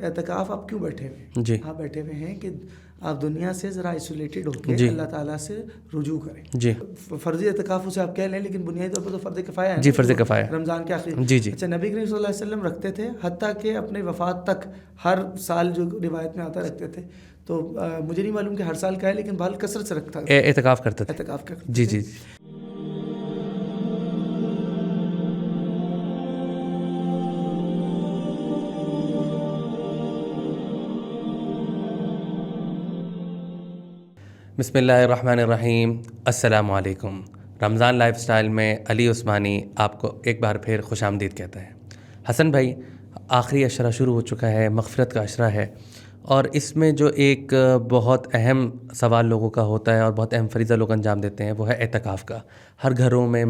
اعتکاف آپ کیوں بیٹھے ہوئے جی آپ بیٹھے ہوئے ہیں کہ آپ دنیا سے ذرا آئسولیٹڈ ہو کے جی اللہ تعالیٰ سے رجوع کریں. جی فرضی اعتکاف اسے آپ کہہ لیں, لیکن بنیادی طور پر تو فرض کفایہ ہے. جی فرض کفایہ رمضان کے آخری. جی جی اچھا, نبی کریم صلی اللہ علیہ وسلم رکھتے تھے, حتیٰ کہ اپنے وفات تک ہر سال جو روایت میں آتا رکھتے تھے. تو مجھے نہیں معلوم کہ ہر سال کا ہے, لیکن بہرحال کثرت سے رکھتا تھا, اعتکاف کرتے تھے. اعتکاف کرتے تھے. جی جی بسم اللہ الرحمن الرحیم. السلام علیکم. رمضان لائف سٹائل میں علی عثمانی آپ کو ایک بار پھر خوش آمدید کہتا ہے. حسن بھائی, آخری عشرہ شروع ہو چکا ہے, مغفرت کا عشرہ ہے, اور اس میں جو ایک بہت اہم سوال لوگوں کا ہوتا ہے اور بہت اہم فریضہ لوگ انجام دیتے ہیں وہ ہے اعتکاف کا. ہر گھروں میں,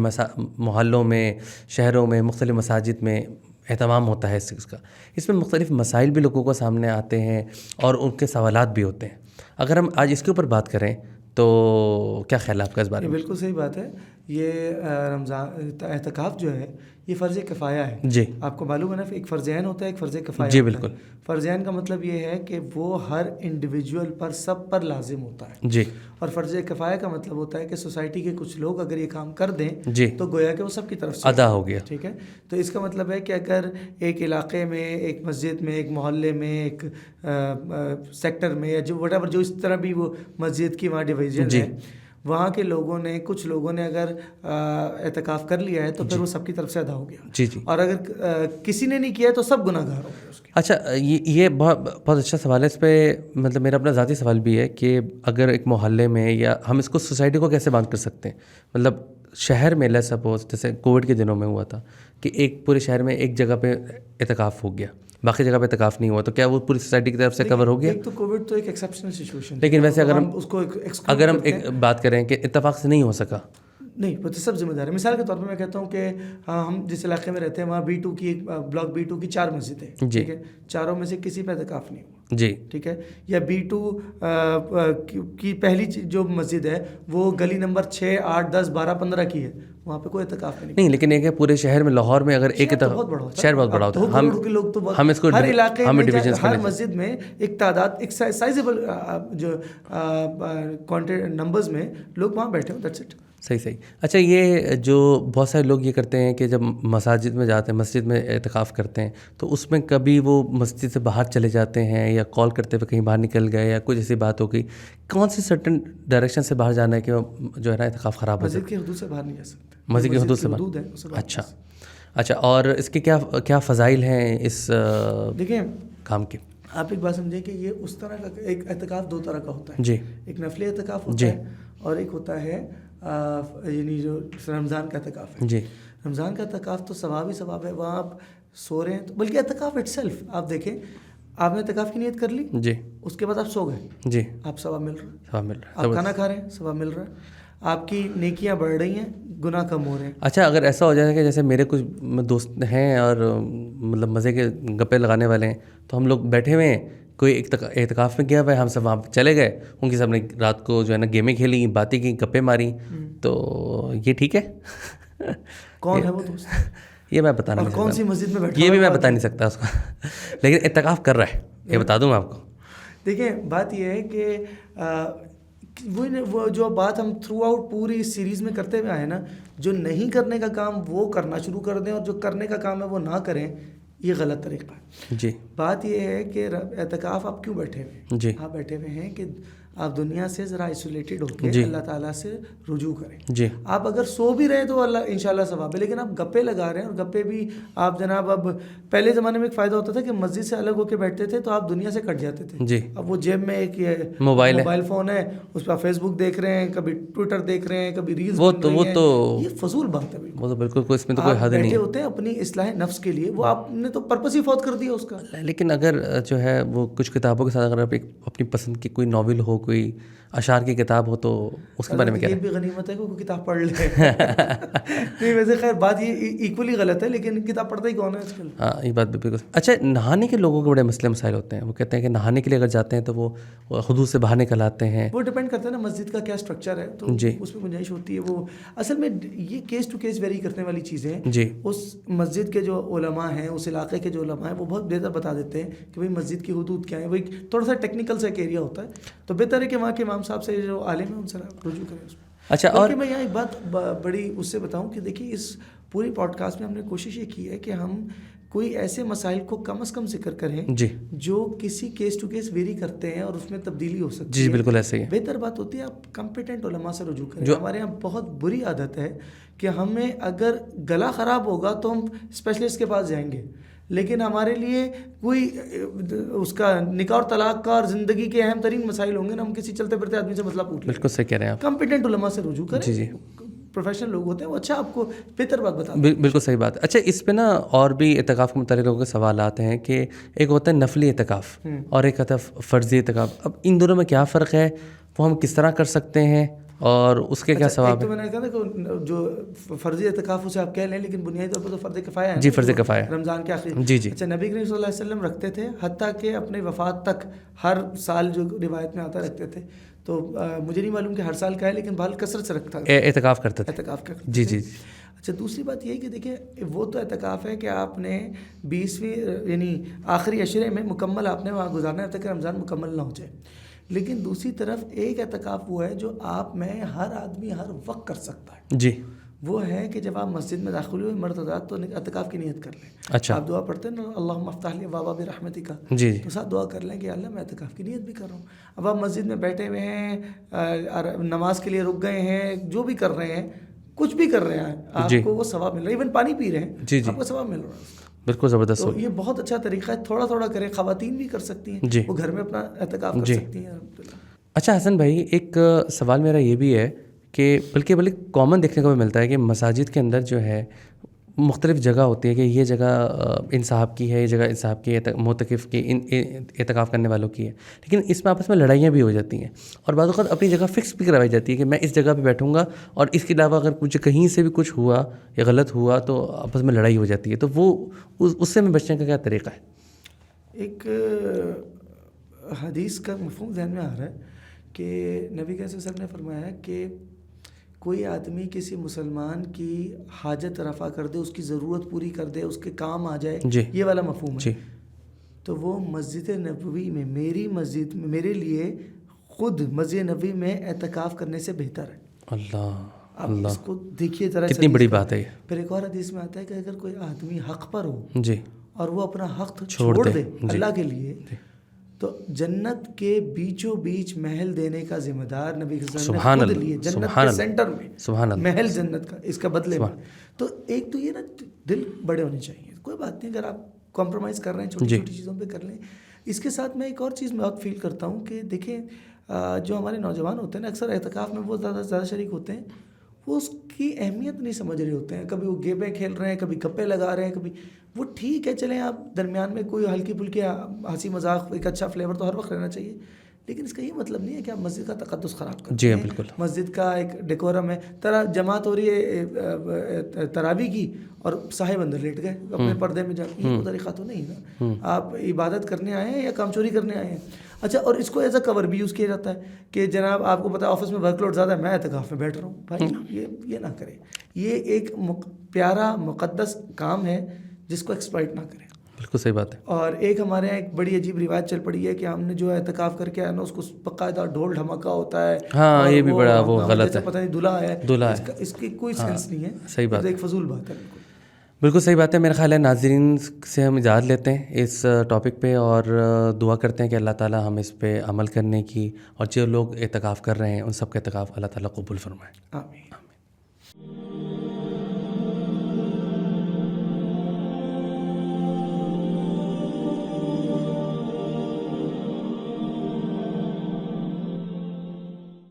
محلوں میں, شہروں میں, مختلف مساجد میں اہتمام ہوتا ہے اس چیز کا. اس میں مختلف مسائل بھی لوگوں کو سامنے آتے ہیں اور ان کے سوالات بھی ہوتے ہیں. اگر ہم آج اس کے اوپر بات کریں تو کیا خیال ہے آپ کا اس بارے میں؟ بالکل صحیح بات ہے. یہ رمضان اعتکاف جو ہے یہ فرض کفایہ ہے. جی آپ کو معلوم ہے نا, ایک فرض عین ہوتا ہے, ایک فرض کفایہ جی ہوتا ہے. بالکل. فرض عین کا مطلب یہ ہے کہ وہ ہر انڈیویجول پر, سب پر لازم ہوتا ہے. جی. اور فرض کفایہ کا مطلب ہوتا ہے کہ سوسائٹی کے کچھ لوگ اگر یہ کام کر دیں جی تو گویا کہ وہ سب کی طرف سے ادا ہو گیا. ٹھیک ہے. تو اس کا مطلب ہے کہ اگر ایک علاقے میں, ایک مسجد میں, ایک محلے میں, ایک سیکٹر میں, یا جو وٹ ایور جو اس طرح بھی وہ مسجد کی وہاں ڈویژن ہے, وہاں کے لوگوں نے, کچھ لوگوں نے اگر اعتکاف کر لیا ہے تو پھر وہ سب کی طرف سے ادا ہو گیا. جی جی. اور اگر کسی نے نہیں کیا ہے تو سب گناہ گار ہو گئے اس کے. اچھا, یہ بہت اچھا سوال ہے. اس پہ مطلب میرا اپنا ذاتی سوال بھی ہے کہ اگر ایک محلے میں, یا ہم اس کو سوسائٹی کو کیسے باندھ کر سکتے ہیں, مطلب شہر میں لیٹس سپوز جیسے کووڈ کے دنوں میں ہوا تھا کہ ایک پورے شہر میں ایک جگہ پہ اعتکاف ہو گیا, باقی جگہ پہ اعتکاف نہیں ہوا, تو کیا وہ پوری سوسائٹی کی طرف سے کور ہو گیا؟ ایک تو کووڈ تو ایک ایکسیپشنل سچویشن, لیکن ویسے اگر ہم ایک نہیں, بات کریں کہ اتفاق سے نہیں ہو سکا, وہ تو سب ذمہ دار ہے. مثال کے طور پہ میں کہتا ہوں کہ ہم جس علاقے میں رہتے ہیں وہاں B2 کی بلاک B2 کی 4 مسجدیں, ٹھیک ہے, چاروں میں سے کسی پہ اعتکاف نہیں ہوا. جی ٹھیک ہے. یا B2 کی پہلی جو مسجد ہے وہ گلی نمبر 6, 8, 10, 12, 15 کی ہے, وہاں پہ کوئی اعتکاف نہیں. لیکن ایک ہے پورے شہر میں, لاہور میں اگر ایک شہر بہت بڑا ہوتا ہے, ہم اس کو ہر علاقے میں, ہر مسجد میں ایک تعداد, ایک سائزیبل جو نمبرز میں لوگ وہاں بیٹھے ہوں. That's it. صحیح. اچھا, یہ جو بہت سارے لوگ یہ کرتے ہیں کہ جب مساجد میں جاتے ہیں, مسجد میں اعتکاف کرتے ہیں, تو اس میں کبھی وہ مسجد سے باہر چلے جاتے ہیں یا کال کرتے ہوئے کہیں باہر نکل گئے یا کچھ ایسی بات ہو گئی, کون سی سرٹن ڈائریکشن سے باہر جانا ہے کہ جو ہے نا اعتکاف خراب ہو جائے؟ مسجد کی حدود سے باہر نہیں جا سکتے. مسجد کی حدود سے باہر. اچھا, اور اس کے کیا فضائل ہیں اس دیکھیں کام کے؟ آپ ایک بات سمجھیں کہ یہ اس طرح کا ایک اعتکاف 2 طرح کا ہوتا ہے. جی. ایک نفلی اعتکاف ہوتا ہے اور ایک ہوتا ہے یعنی جو رمضان کا اعتکاف ہے. جی. رمضان کا اعتکاف تو ثواب ہی ثواب ہے, وہاں آپ سو رہے ہیں تو, بلکہ اعتکاف اٹ سیلف آپ دیکھیں, آپ نے اعتکاف کی نیت کر لی, جی, اس کے بعد آپ سو گئے, جی, آپ ثواب مل رہا ہے. ثواب مل رہا ہے. آپ کھانا کھا رہے ہیں, ثواب مل رہا ہے. آپ کی نیکیاں بڑھ رہی ہیں, گناہ کم ہو رہے ہیں. اچھا, اگر ایسا ہو جائے کہ جیسے میرے کچھ دوست ہیں اور مطلب مزے کے گپے لگانے والے ہیں, تو ہم لوگ بیٹھے ہوئے ہیں, کوئی اعتکاف میں گیا ہوا ہے, ہم سب وہاں پہ چلے گئے, ان کی سب نے رات کو جو ہے نا گیمیں کھیلی, باتیں کی, گپے ماری, تو یہ ٹھیک ہے؟ کون ہے وہ دوست؟ یہ میں بتا نہیں سکتا. کون سی مسجد میں بیٹھا, یہ بھی میں بتا نہیں سکتا اس کو, لیکن اعتکاف کر رہا ہے, یہ بتا دوں میں آپ کو. دیکھیں بات یہ ہے کہ وہ جو بات ہم تھرو آؤٹ پوری اس سیریز میں کرتے ہوئے آئے نا, جو نہیں کرنے کا کام وہ کرنا شروع کر دیں اور جو کرنے کا کام ہے وہ نہ کریں, یہ غلط طریقہ ہے. جی. بات یہ ہے کہ اعتکاف آپ کیوں بیٹھے ہوئے؟ جی. آپ بیٹھے ہوئے ہیں کہ آپ دنیا سے ذرا آئسولیٹڈ ہو کے اللہ تعالیٰ سے رجوع کریں. جی. آپ اگر سو بھی رہے تو اللہ انشاءاللہ ثواب ہے, لیکن آپ گپے لگا رہے ہیں, اور گپے بھی آپ جناب, اب پہلے زمانے میں ایک فائدہ ہوتا تھا کہ مسجد سے الگ ہو کے بیٹھتے تھے تو آپ دنیا سے کٹ جاتے تھے. جی. اب وہ جیب میں ایک موبائل فون ہے, اس پہ فیس بک دیکھ رہے ہیں, کبھی ٹویٹر دیکھ رہے ہیں, کبھی ریلز, وہ تو یہ فضول بات ہے. وہ تو بالکل کوئی اس میں تو کوئی حد نہیں بیٹھے ہوتے ہیں اپنی اصلاح نفس کے لیے, وہ آپ نے تو پرپس ہی فوت کر دیا اس کا. لیکن اگر جو ہے وہ کچھ کتابوں کے ساتھ اگر آپ اپنی پسند کی کوئی ناول ہو, کوئی اشعار کی کتاب ہو تو اس کے بارے میں کیا یہ بھی غنیمت ہے کہ کوئی کتاب پڑھ لے. نہیں ویسے خیر بات یہ ایکولی غلط ہے, لیکن کتاب پڑھتا ہی کون ہے آج کل. ہاں یہ بات بھی بالکل. اچھا نہانے کے لوگوں کے بڑے مسئلے مسائل ہوتے ہیں, وہ کہتے ہیں کہ نہانے کے لیے اگر جاتے ہیں تو وہ حدود سے باہر نکل آتے ہیں. وہ ڈپینڈ کرتا ہے نا مسجد کا کیا اسٹرکچر ہے, تو جی اس میں گنجائش ہوتی ہے. وہ اصل میں یہ کیس ٹو کیس ویری کرنے والی چیزیں ہیں. جی اس مسجد کے جو علماء ہیں, اس علاقے کے جو علماء ہیں, وہ بہت بہتر بتا دیتے ہیں کہ بھائی مسجد کی حدود کیا ہے. وہی تھوڑا سا ٹیکنیکل سا ایک ایریا ہوتا ہے, تو بہتر ہے کہ وہاں کے امام صاحب سے جو عالم ہیں ان سے رجوع کریں اس میں. اچھا. اور میں یہاں ایک بات بڑی اس سے بتاؤں کہ دیکھیے اس پوری پوڈ کاسٹ میں ہم نے کوشش یہ کی ہے کہ ہم کوئی ایسے مسائل کو کم از کم ذکر کریں جی جو کسی کیس ٹو کیس ویری کرتے ہیں اور اس میں تبدیلی ہو سکتی ہے. جی بالکل ایسے ہی ہے. بہتر بات ہوتی ہے آپ کمپیٹنٹ علماء سے رجوع کریں. ہمارے یہاں بہت بری عادت ہے کہ ہمیں اگر گلا خراب ہوگا تو ہم اسپیشلسٹ کے پاس جائیں گے, لیکن ہمارے لیے کوئی اس کا نکاح اور طلاق کا اور زندگی کے اہم ترین مسائل ہوں گے نا, ہم کسی چلتے پھرتے آدمی سے مسئلہ پوچھ لیں. بالکل صحیح کہہ رہے ہیں آپ. کمپیٹنٹ علماء سے رجوع کریں. جی جی پروفیشنل لوگ ہوتے ہیں, وہ اچھا آپ کو بہتر بات بتا دیں. بالکل صحیح بات. اچھا اس پہ نا اور بھی اعتکاف کے متعلق لوگوں کے سوالات ہیں کہ ایک ہوتا ہے نفلی اعتکاف اور ایک ہوتا ہے فرضی اعتکاف. اب ان دونوں میں کیا فرق ہے, وہ ہم کس طرح کر سکتے ہیں اور اس کے کیا ثواب ہے؟ تو میں نے کہا تھا کہ جو فرضی اعتکاف اسے آپ کہہ لیں, لیکن بنیادی طور پر تو فرض کفایہ ہے. جی فرض کفایہ رمضان کے آخر. جی جی. اچھا نبی کریم صلی اللہ علیہ وسلم رکھتے تھے, حتیٰ کہ اپنے وفات تک ہر سال جو روایت میں آتا رکھتے تھے. تو مجھے نہیں معلوم کہ ہر سال کا ہے, لیکن بہرحال کثرت سے رکھتا تھا, اعتکاف کرتے تھے. اعتکاف کرتے جی جی. اچھا دوسری بات یہ ہے کہ دیکھیں وہ تو اعتکاف ہے کہ آپ نے 20ویں یعنی آخری عشرے میں مکمل آپ نے وہاں گزارنا ہے تب تک رمضان مکمل نہ ہو جائے. لیکن دوسری طرف ایک اعتکاف وہ ہے جو آپ میں ہر آدمی ہر وقت کر سکتا ہے. جی وہ ہے کہ جب آپ مسجد میں داخل ہوئے مرد حضرات تو اعتکاف کی نیت کر لیں. اچھا آپ دعا پڑھتے ہیں نا اللہم افتح لی ابواب برحمتک, جی تو ساتھ دعا کر لیں کہ اللہ میں اعتکاف کی نیت بھی کر رہا ہوں. اب آپ مسجد میں بیٹھے ہوئے ہیں, نماز کے لیے رک گئے ہیں, جو بھی کر رہے ہیں, کچھ بھی کر رہے ہیں, آپ کو وہ ثواب مل رہا ہے. ایون پانی پی رہے ہیں, جی جی آپ کو ثواب مل رہا ہے. بالکل زبردست. تو یہ بہت اچھا طریقہ ہے, تھوڑا تھوڑا کریں. خواتین بھی کر سکتی ہیں, جی وہ گھر میں اپنا اعتکاف کر سکتی ہیں. اچھا حسن بھائی ایک سوال میرا یہ بھی ہے کہ بلکہ کامن دیکھنے کو بھی ملتا ہے کہ مساجد کے اندر جو ہے مختلف جگہ ہوتی ہے کہ یہ جگہ ان صاحب کی ہے, یہ جگہ ان صاحب کی ہے, معتکف کی, ان اعتکاف کرنے والوں کی ہے, لیکن اس میں آپس میں لڑائیاں بھی ہو جاتی ہیں اور بعض اوقات اپنی جگہ فکس بھی کروائی جاتی ہے کہ میں اس جگہ پہ بیٹھوں گا, اور اس کے علاوہ اگر کچھ کہیں سے بھی کچھ ہوا یا غلط ہوا تو آپس میں لڑائی ہو جاتی ہے. تو وہ اس سے میں بچنے کا کیا طریقہ ہے؟ ایک حدیث کا مفہوم ذہن میں آ رہا ہے کہ نبی صلی اللہ علیہ وسلم نے فرمایا کہ کوئی آدمی کسی مسلمان کی حاجت رفع کر دے, اس کی ضرورت پوری کر دے, اس کے کام آ جائے, یہ والا مفہوم ہے. جی. تو وہ مسجد نبوی میں, میری مسجد میں, میرے لیے خود مسجد نبوی میں اعتکاف کرنے سے بہتر ہے. اللہ آپ اس کو دیکھیے ذرا, کتنی بڑی بات ہے. پھر ایک اور حدیث میں آتا ہے کہ اگر کوئی آدمی حق پر ہو جی اور وہ اپنا حق چھوڑ دے اللہ کے لیے, تو جنت کے بیچوں بیچ محل دینے کا ذمہ دار نبی صلی اللہ علیہ وسلم نے خود لیے, جنت کے سینٹر میں محل جنت کا, اس کا بدلے میں. تو ایک تو یہ نا دل بڑے ہونے چاہیے, کوئی بات نہیں اگر آپ کمپرومائز کر رہے ہیں چھوٹی چھوٹی چیزوں پہ کر لیں. اس کے ساتھ میں ایک اور چیز بہت فیل کرتا ہوں کہ دیکھیں جو ہمارے نوجوان ہوتے ہیں نا, اکثر اعتکاف میں وہ زیادہ شریک ہوتے ہیں, وہ اس کی اہمیت نہیں سمجھ رہے ہوتے ہیں. کبھی وہ گیمیں کھیل رہے ہیں, کبھی گپے لگا رہے ہیں, کبھی وہ ٹھیک ہے چلیں آپ درمیان میں کوئی ہلکی پھلکی ہنسی مذاق, ایک اچھا فلیور تو ہر وقت رہنا چاہیے, لیکن اس کا یہ مطلب نہیں ہے کہ آپ مسجد کا تقدس خراب کریں. جی بالکل. مسجد کا ایک ڈیکورم ہے, جماعت ہو رہی ہے تراویح کی اور صاحب اندر لیٹ گئے اپنے پردے میں جا کے, یہ طریقہ تو نہیں نا. آپ عبادت کرنے آئے ہیں یا کام چوری کرنے آئے ہیں. اچھا, اور اس کو ایز اے کور بھی یوز کیا جاتا ہے کہ جناب آپ کو پتا ہے آفس میں ورک لوڈ زیادہ ہے, میں اعتکاف میں بیٹھ رہا ہوں. بھائی یہ نہ کریں, یہ ایک پیارا مقدس کام ہے جس کو ایکسپلائٹ نہ کریں. بالکل صحیح بات ہے. اور ایک ہمارے یہاں ایک بڑی عجیب روایت چل پڑی ہے کہ ہم نے جو اعتکاف کر کے آیا نا, اس کو باقاعدہ ڈھول ڈھمکا ہوتا ہے. ہاں یہ بھی بڑا وہ غلط ہے, پتہ نہیں دلہا ہے, اس کی کوئی سینس نہیں ہے. صحیح بات, ایک فضول بات ہے. بالکل صحیح بات ہے. میرا خیال ہے ناظرین سے ہم اجازت لیتے ہیں اس ٹاپک پہ, اور دعا کرتے ہیں کہ اللہ تعالیٰ ہم اس پہ عمل کرنے کی, اور جو لوگ اعتکاف کر رہے ہیں ان سب کا اعتکاف اللہ تعالیٰ قبول فرمائے. آمین.